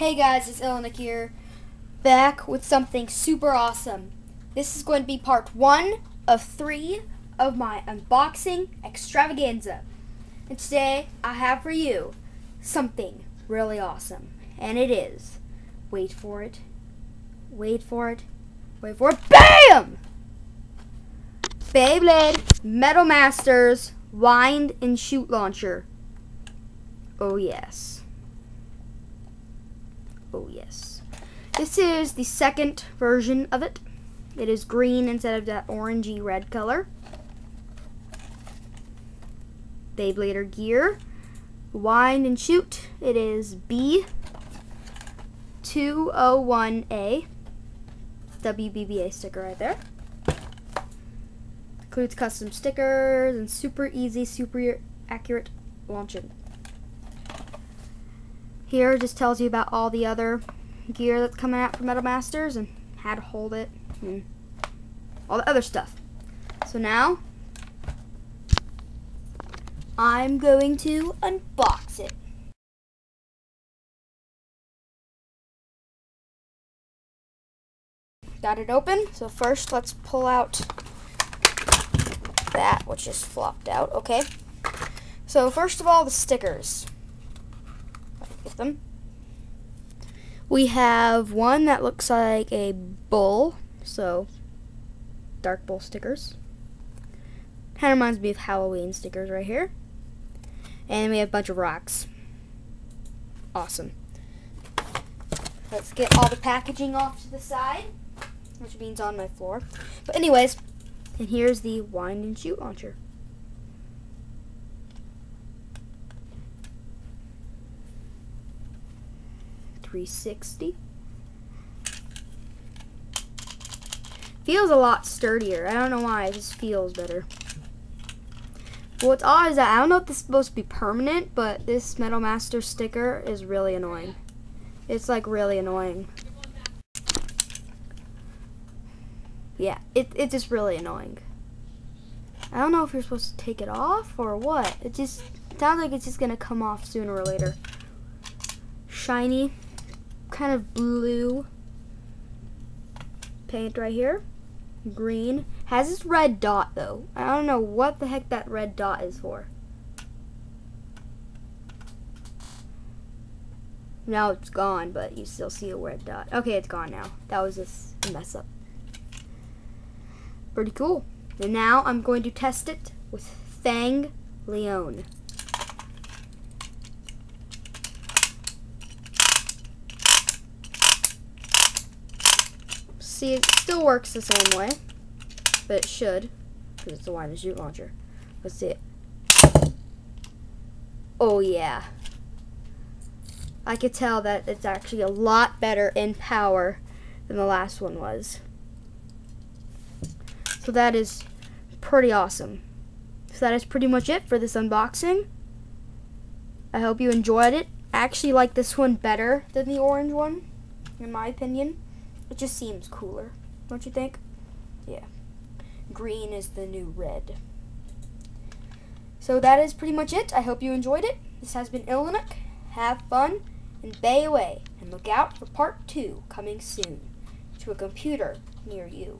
Hey guys, it's Illinik here, back with something super awesome. This is going to be part 1 of 3 of my unboxing extravaganza. And today I have for you something really awesome. And it is, wait for it, wait for it, wait for it, BAM! Beyblade Metal Masters Wind and Shoot Launcher. Oh yes. Oh yes. This is the second version of it. It is green instead of that orangey red color. Beyblader gear. Wind and shoot. It is B201A. WBBA sticker right there. Includes custom stickers and super easy, super accurate launching. Here just tells you about all the other gear that's coming out from Metal Masters and how to hold it and all the other stuff. So now I'm going to unbox it. Got it open. So first let's pull out that which just flopped out. Okay. So first of all, the stickers. Get them. We have one that looks like a bull, so dark bull stickers. Kind of reminds me of Halloween stickers right here. And we have a bunch of rocks. Awesome. Let's get all the packaging off to the side, which means on my floor. But anyways, and here's the wind and shoot launcher. .360. Feels a lot sturdier. I don't know why, it just feels better. What's odd is that I don't know if this is supposed to be permanent, but this Metal Master sticker is really annoying. It's like really annoying. Yeah, it's just really annoying. I don't know if you're supposed to take it off or what. It just sounds like it's just gonna come off sooner or later. Shiny, kind of blue paint right here. Green. Has this red dot though. I don't know what the heck that red dot is for. Now it's gone, but you still see a red dot. Okay, it's gone now. That was just a mess up. Pretty cool. And now I'm going to test it with Fang Leon. See, it still works the same way, but it should, because it's a wind and shoot launcher. Let's see it. Oh yeah. I could tell that it's actually a lot better in power than the last one was. So that is pretty awesome. So that is pretty much it for this unboxing. I hope you enjoyed it. I actually like this one better than the orange one, in my opinion. It just seems cooler, don't you think? Yeah. Green is the new red. So that is pretty much it. I hope you enjoyed it. This has been Illinik. Have fun and bay away. And look out for part 2 coming soon to a computer near you.